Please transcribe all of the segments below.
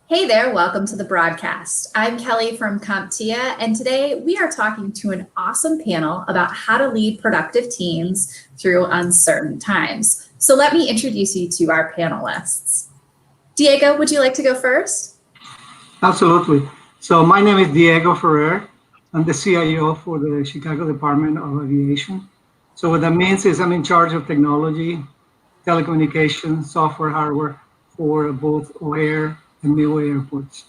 Hey there, welcome to the broadcast. I'm Kelly from CompTIA, and today we are talking to an awesome panel about how to lead productive teams through uncertain times. So let me introduce you to our panelists. Diego, would you like to go first? Absolutely. So my name is Diego Ferrer. I'm the CIO for the Chicago Department of Aviation. So what that means is I'm in charge of technology, telecommunications, software, hardware for both O'Hare and Midway airports.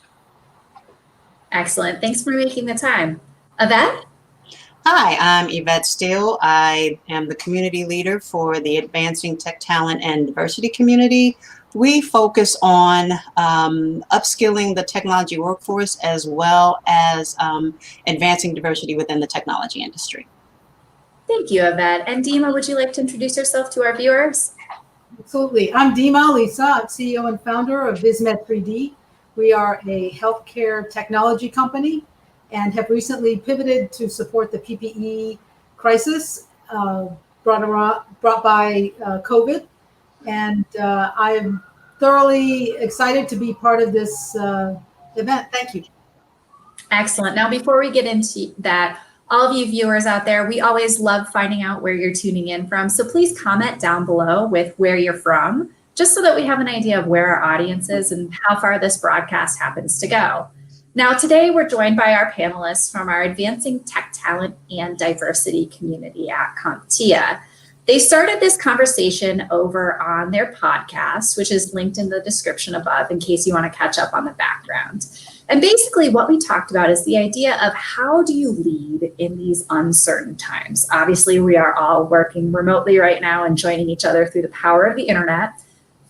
Excellent. Thanks for making the time. Yvette? Hi, I'm Yvette Steele. I am the community leader for the Advancing Tech Talent and Diversity community. We focus on upskilling the technology workforce as well as advancing diversity within the technology industry. Thank you, Yvette. And Dima, would you like to introduce yourself to our viewers? Absolutely. I'm Dima Lisa. I'm CEO and founder of Vismed 3D. We are a healthcare technology company and have recently pivoted to support the PPE crisis brought by COVID. And I am thoroughly excited to be part of this event. Thank you. Excellent. Now, before we get into that, all of you viewers out there, we always love finding out where you're tuning in from. So please comment down below with where you're from, just so that we have an idea of where our audience is and how far this broadcast happens to go. Now, today we're joined by our panelists from our Advancing Tech Talent and Diversity community at CompTIA. They started this conversation over on their podcast, which is linked in the description above in case you want to catch up on the background. And basically what we talked about is the idea of how do you lead in these uncertain times? Obviously, we are all working remotely right now and joining each other through the power of the internet.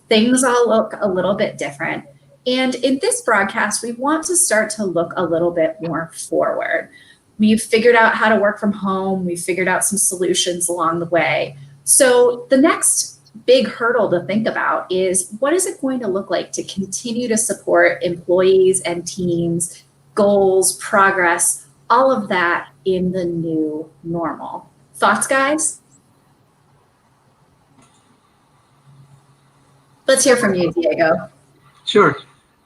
Things all look a little bit different. And in this broadcast, we want to start to look a little bit more forward. We've figured out how to work from home. We've figured out some solutions along the way. So the next big hurdle to think about is what is it going to look like to continue to support employees and teams, goals, progress, all of that in the new normal. Thoughts, guys? Let's hear from you, Diego. Sure.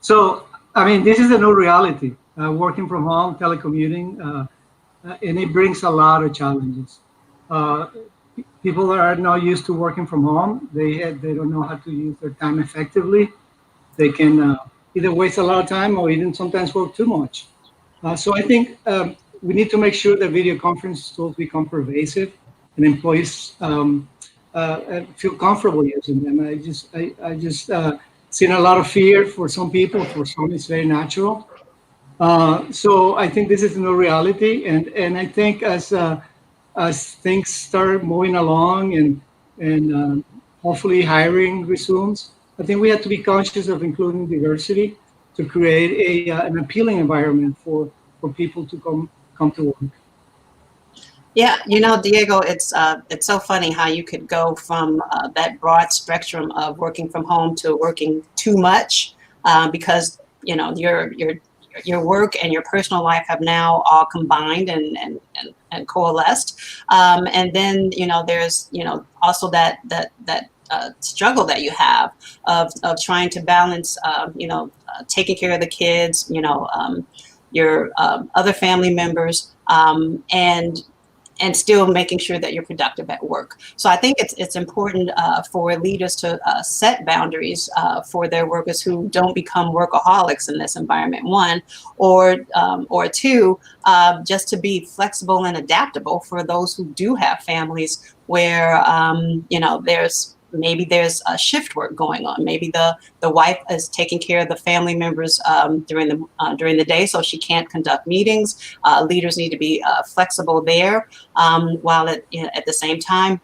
So, I mean, this is a new reality, working from home, telecommuting, and it brings a lot of challenges. People are not used to working from home. They don't know how to use their time effectively. They can either waste a lot of time or even sometimes work too much. So I think we need to make sure that video conference tools become pervasive and employees feel comfortable using them. I just seen a lot of fear for some people. For some, it's very natural. So I think this is a new reality, and I think as things start moving along and hopefully hiring resumes, I think we have to be conscious of including diversity to create an appealing environment for people to come to work. Yeah, you know, Diego, it's so funny how you could go from that broad spectrum of working from home to working too much because you know your work and your personal life have now all combined and coalesced. And then, you know, there's, you know, also that struggle that you have of trying to balance, taking care of the kids, your other family members, and still making sure that you're productive at work. So I think it's important for leaders to set boundaries for their workers who don't become workaholics in this environment, one, or two, just to be flexible and adaptable for those who do have families where, there's a shift work going on. Maybe the wife is taking care of the family members during the day, so she can't conduct meetings. Leaders need to be flexible there, while at the same time,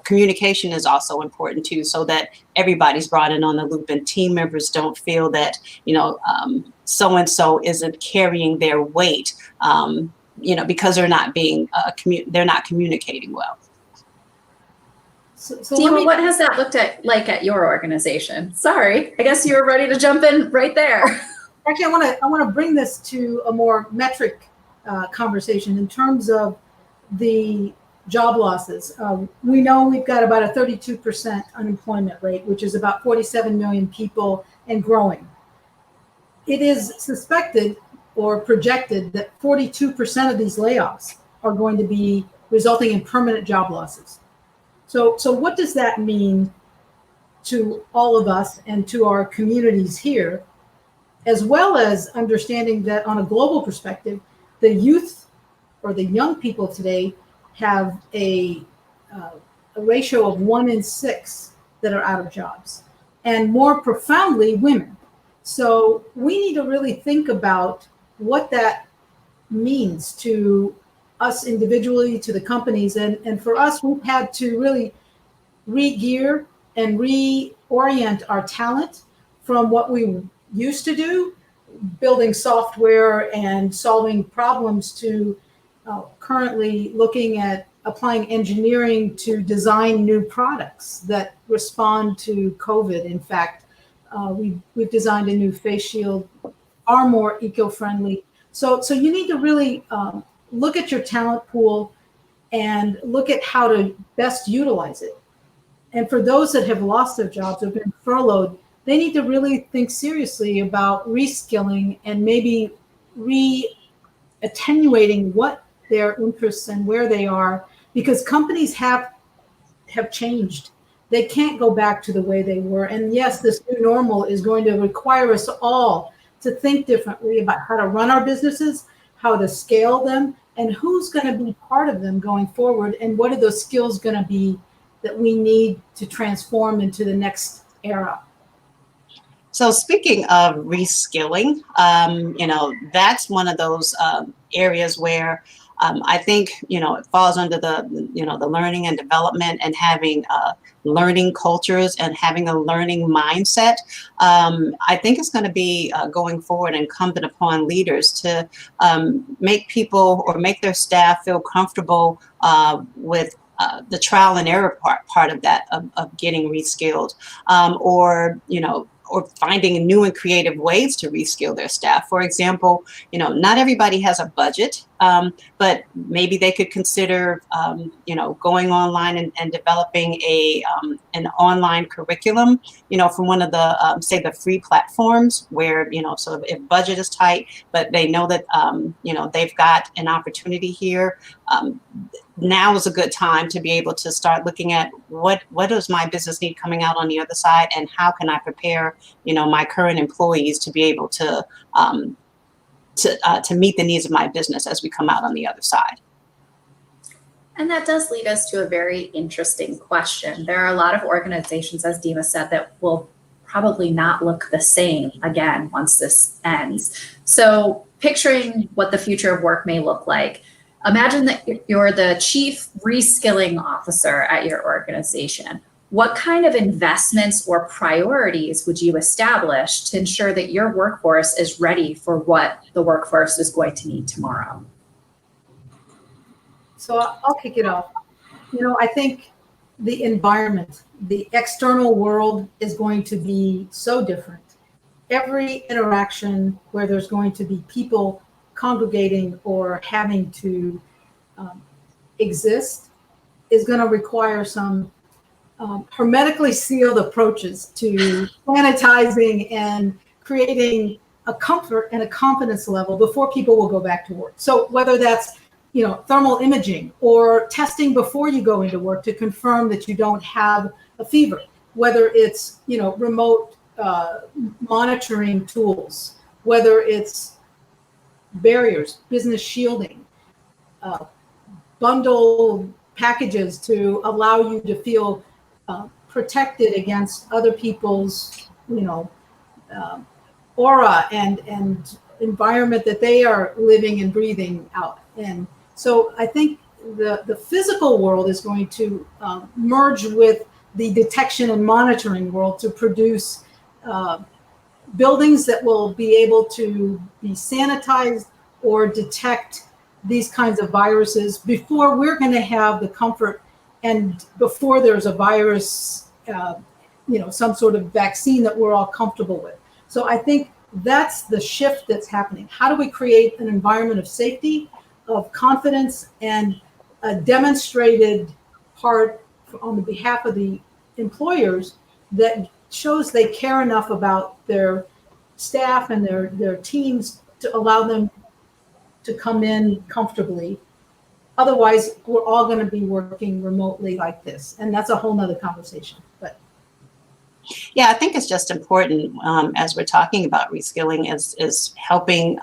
communication is also important too, so that everybody's brought in on the loop and team members don't feel that so-and-so isn't carrying their weight, because they're not communicating well. So Dima, what has that looked like at your organization? Sorry, I guess you were ready to jump in right there. Actually, I want to bring this to a more metric conversation in terms of the job losses. We know we've got about a 32% unemployment rate, which is about 47 million people and growing. it is suspected or projected that 42% of these layoffs are going to be resulting in permanent job losses. So what does that mean to all of us and to our communities here, as well as understanding that on a global perspective, the youth or the young people today have a ratio of 1 in 6 that are out of jobs, and more profoundly, women. So we need to really think about what that means to us individually, to the companies. And for us, we've had to really re-gear and reorient our talent from what we used to do, building software and solving problems, to currently looking at applying engineering to design new products that respond to COVID. In fact, we've designed a new face shield, are more eco-friendly. So you need to really look at your talent pool and look at how to best utilize it. And for those that have lost their jobs or been furloughed, they need to really think seriously about reskilling and maybe attenuating what their interests and where they are, because companies have changed. They can't go back to the way they were. And yes, this new normal is going to require us all to think differently about how to run our businesses, how to scale them, and who's going to be part of them going forward, and what are those skills going to be that we need to transform into the next era. So speaking of reskilling, that's one of those areas where I think, it falls under the learning and development and having learning cultures and having a learning mindset. I think it's going to be going forward incumbent upon leaders to make people or make their staff feel comfortable with the trial and error part of that, of getting reskilled, or finding new and creative ways to reskill their staff. For example, not everybody has a budget, but maybe they could consider, going online and developing an online curriculum, from one of the, say, the free platforms where, so if budget is tight, but they know that, they've got an opportunity here. Now is a good time to be able to start looking at what does my business need coming out on the other side, and how can I prepare, my current employees to be able to meet the needs of my business as we come out on the other side. And that does lead us to a very interesting question. There are a lot of organizations, as Dima said, that will probably not look the same again once this ends. So picturing what the future of work may look like, imagine that you're the chief reskilling officer at your organization. What kind of investments or priorities would you establish to ensure that your workforce is ready for what the workforce is going to need tomorrow? So I'll kick it off. I think the environment, the external world is going to be so different. Every interaction where there's going to be people congregating or having to exist is going to require some hermetically sealed approaches to sanitizing and creating a comfort and a confidence level before people will go back to work. So whether that's thermal imaging or testing before you go into work to confirm that you don't have a fever, whether it's remote monitoring tools, whether it's barriers, business shielding, bundle packages to allow you to feel protected against other people's, aura and environment that they are living and breathing out in. So I think the physical world is going to merge with the detection and monitoring world to produce buildings that will be able to be sanitized or detect these kinds of viruses before we're going to have the comfort, and before there's a virus, some sort of vaccine that we're all comfortable with. So I think that's the shift that's happening. How do we create an environment of safety, of confidence, and a demonstrated part on the behalf of the employers that shows they care enough about their staff and their teams to allow them to come in comfortably. Otherwise, we're all going to be working remotely like this. And that's a whole nother conversation. But yeah, I think it's just important as we're talking about reskilling is helping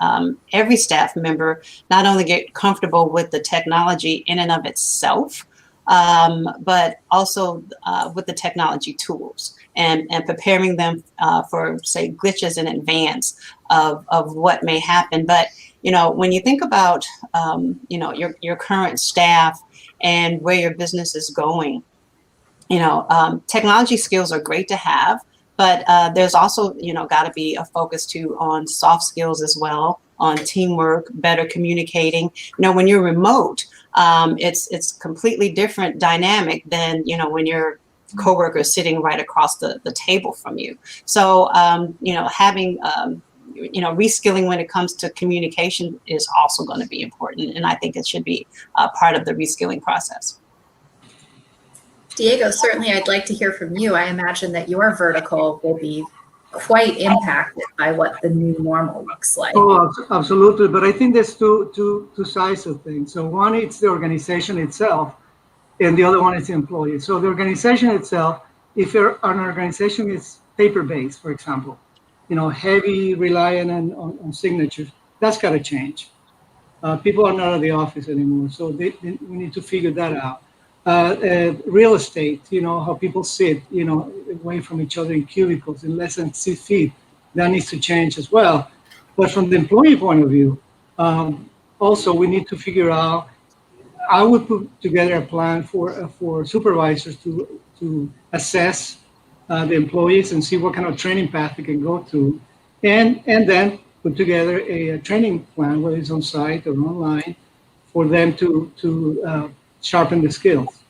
every staff member not only get comfortable with the technology in and of itself, but also with the technology tools and preparing them for, say, glitches in advance of what may happen. But, when you think about, your current staff and where your business is going, technology skills are great to have, but there's also, got to be a focus too on soft skills as well, on teamwork, better communicating. When you're remote, it's completely different dynamic than, when your coworker is sitting right across the table from you. So, having, reskilling when it comes to communication is also going to be important. And I think it should be part of the reskilling process. Diego, certainly I'd like to hear from you. I imagine that your vertical will be quite impacted by what the new normal looks like. Oh, absolutely. But I think there's two sides of things. So one, it's the organization itself, and the other one is the employee. So the organization itself, if an organization is paper-based, for example, heavy reliant on signatures, that's got to change. People are not at the office anymore, so we need to figure that out. Real estate, how people sit, away from each other in cubicles in less than 6 feet, that needs to change as well. But from the employee point of view, also we need to figure out, I would put together a plan for supervisors to assess the employees and see what kind of training path they can go through, and then put together a training plan, whether it's on site or online, for them to sharpen the skills.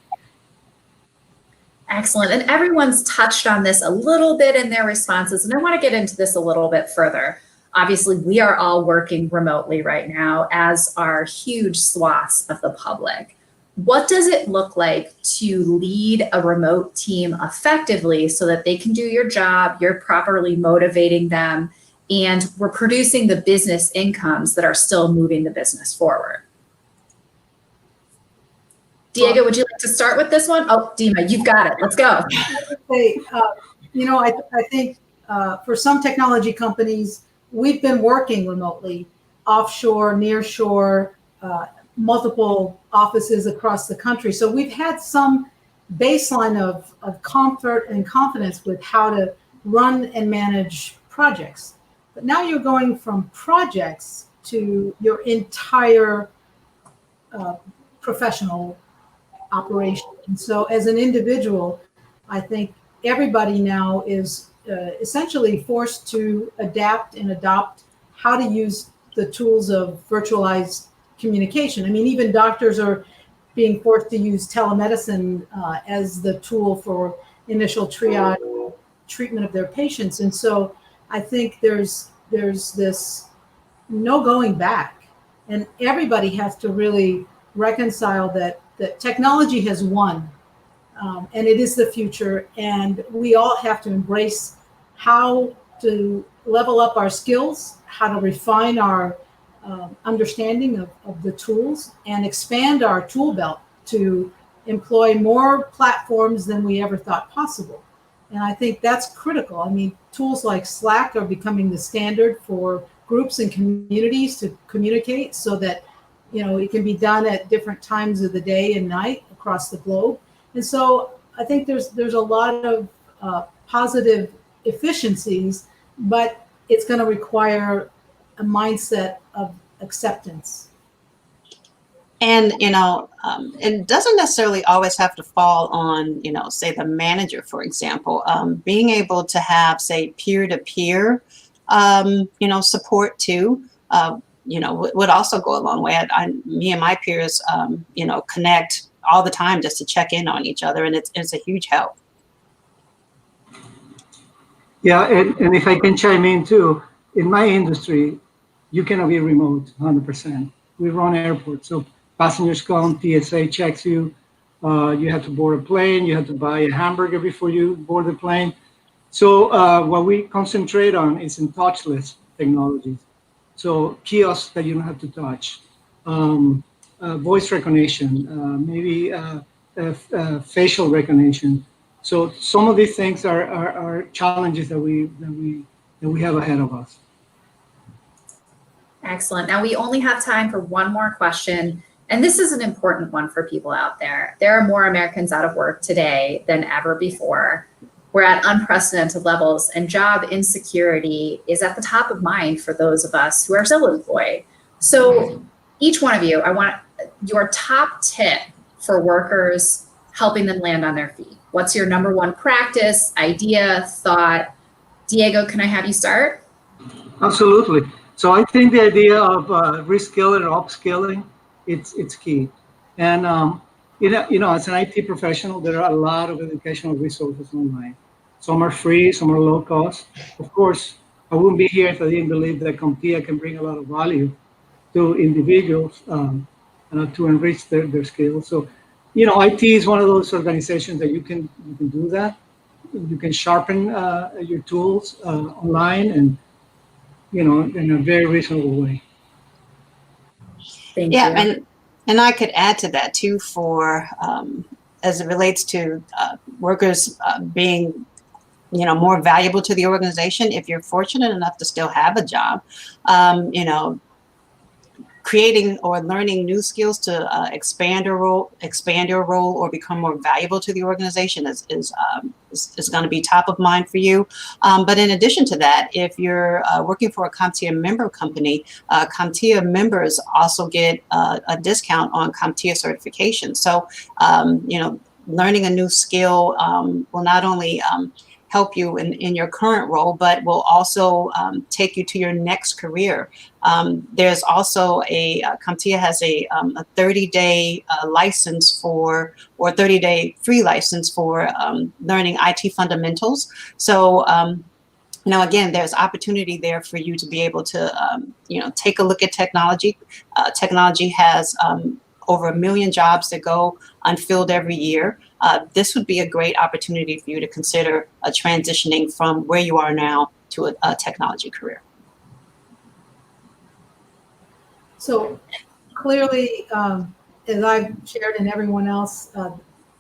Excellent. And everyone's touched on this a little bit in their responses, and I want to get into this a little bit further. Obviously, we are all working remotely right now, as are huge swaths of the public. What does it look like to lead a remote team effectively so that they can do your job, you're properly motivating them, and we're producing the business incomes that are still moving the business forward? Diego, would you like to start with this one? Oh, Dima, you've got it. Let's go. I think for some technology companies, we've been working remotely, offshore, nearshore, multiple offices across the country. So we've had some baseline of comfort and confidence with how to run and manage projects. But now you're going from projects to your entire professional operation. And so as an individual, I think everybody now is essentially forced to adapt and adopt how to use the tools of virtualized communication. I mean, even doctors are being forced to use telemedicine as the tool for initial triage treatment of their patients. And so I think there's this no going back, and everybody has to really reconcile that technology has won, and it is the future, and we all have to embrace how to level up our skills, how to refine our understanding of the tools, and expand our tool belt to employ more platforms than we ever thought possible. And I think that's critical. I mean, tools like Slack are becoming the standard for groups and communities to communicate, so that it can be done at different times of the day and night across the globe. And so I think there's a lot of positive efficiencies, but it's going to require a mindset of acceptance. And, it doesn't necessarily always have to fall on, say the manager, for example, being able to have, say, peer-to-peer, support too, would also go a long way. Me and my peers, connect all the time just to check in on each other, and it's a huge help. Yeah, and if I can chime in too, in my industry, you cannot be remote 100%. We run airports, so passengers come, TSA checks you, you have to board a plane, you have to buy a hamburger before you board the plane. So what we concentrate on is in touchless technologies. So kiosks that you don't have to touch, voice recognition, maybe facial recognition. So some of these things are challenges that we have ahead of us. Excellent. Now we only have time for one more question, and this is an important one for people out there. There are more Americans out of work today than ever before. We're at unprecedented levels, and job insecurity is at the top of mind for those of us who are still employed. So each one of you, I want your top tip for workers helping them land on their feet. What's your number one practice, idea, thought? Diego, can I have you start? Absolutely. So I think the idea of reskilling or upskilling, it's key. And as an IT professional, there are a lot of educational resources online. Some are free, some are low cost. Of course, I wouldn't be here if I didn't believe that CompTIA can bring a lot of value to individuals to enrich their skills. So, IT is one of those organizations that you can do that. You can sharpen your tools online and, in a very reasonable way. Thank Yeah, you. and I could add to that too for as it relates to workers being more valuable to the organization. If you're fortunate enough to still have a job, creating or learning new skills to expand your role or become more valuable to the organization is going to be top of mind for you. But in addition to that, if you're working for a CompTIA member company, CompTIA members also get a discount on CompTIA certification. So, learning a new skill will not only help you in your current role, but will also take you to your next career. There's also CompTIA has a 30-day license or 30-day free license for learning IT fundamentals. So, again, there's opportunity there for you to be able to, take a look at technology. Technology has over 1 million jobs that go unfilled every year. This would be a great opportunity for you to consider transitioning from where you are now to a technology career. So clearly, as I've shared and everyone else,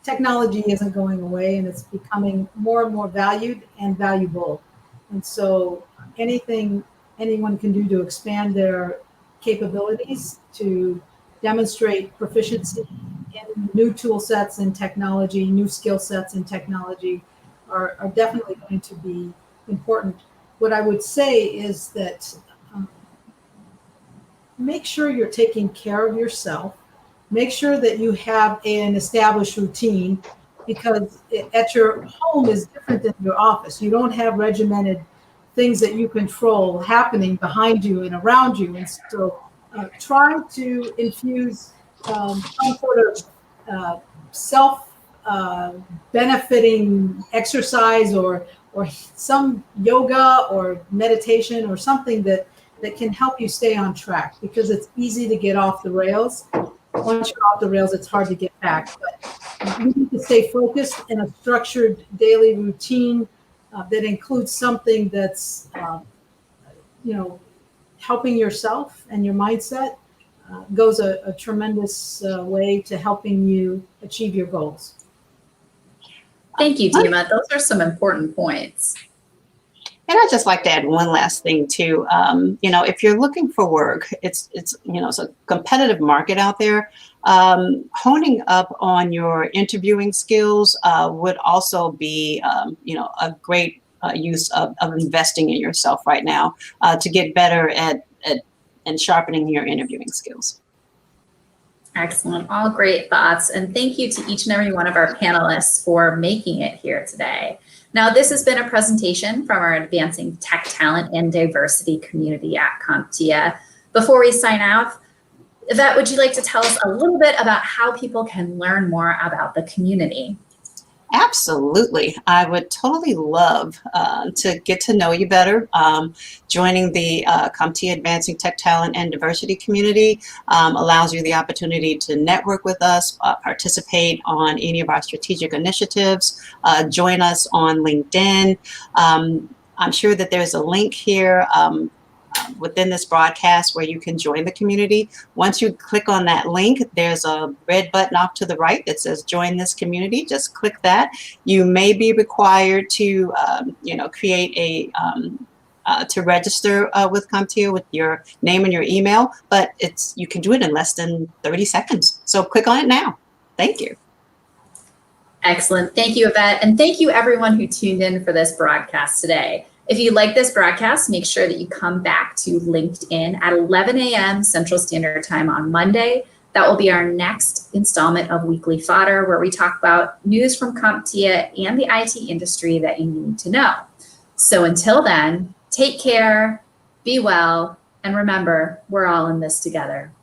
technology isn't going away and it's becoming more and more valued and valuable. And so anything anyone can do to expand their capabilities, to demonstrate proficiency in new tool sets in technology, new skill sets in technology are definitely going to be important. What I would say is that make sure you're taking care of yourself. Make sure that you have an established routine, because at your home is different than your office. You don't have regimented things that you control happening behind you and around you. And so try to infuse some sort of self-benefiting exercise or some yoga or meditation or something that can help you stay on track, because it's easy to get off the rails. Once you're off the rails, it's hard to get back. But you need to stay focused in a structured daily routine that includes something that's, helping yourself and your mindset. Goes a tremendous way to helping you achieve your goals. Thank you, Dima. Those are some important points. And I'd just like to add one last thing too. If you're looking for work, it's a competitive market out there. Honing up on your interviewing skills would also be, a great use of investing in yourself right now to get better at and sharpening your interviewing skills. Excellent. All great thoughts. And thank you to each and every one of our panelists for making it here today. Now, this has been a presentation from our Advancing Tech Talent and Diversity community at CompTIA. Before we sign off, Yvette, would you like to tell us a little bit about how people can learn more about the community? Absolutely. I would totally love to get to know you better. Joining the CompTIA Advancing Tech Talent and Diversity community allows you the opportunity to network with us, participate on any of our strategic initiatives, join us on LinkedIn. I'm sure that there's a link here within this broadcast where you can join the community. Once you click on that link, there's a red button off to the right that says join this community. Just click that. You may be required to create a to register with CompTIA with your name and your email, but you can do it in less than 30 seconds. So click on it now. Thank you. Excellent. Thank you, Yvette. And thank you everyone who tuned in for this broadcast today. If you like this broadcast, make sure that you come back to LinkedIn at 11 a.m. Central Standard Time on Monday. That will be our next installment of Weekly Fodder, where we talk about news from CompTIA and the IT industry that you need to know. So until then, take care, be well, and remember, we're all in this together.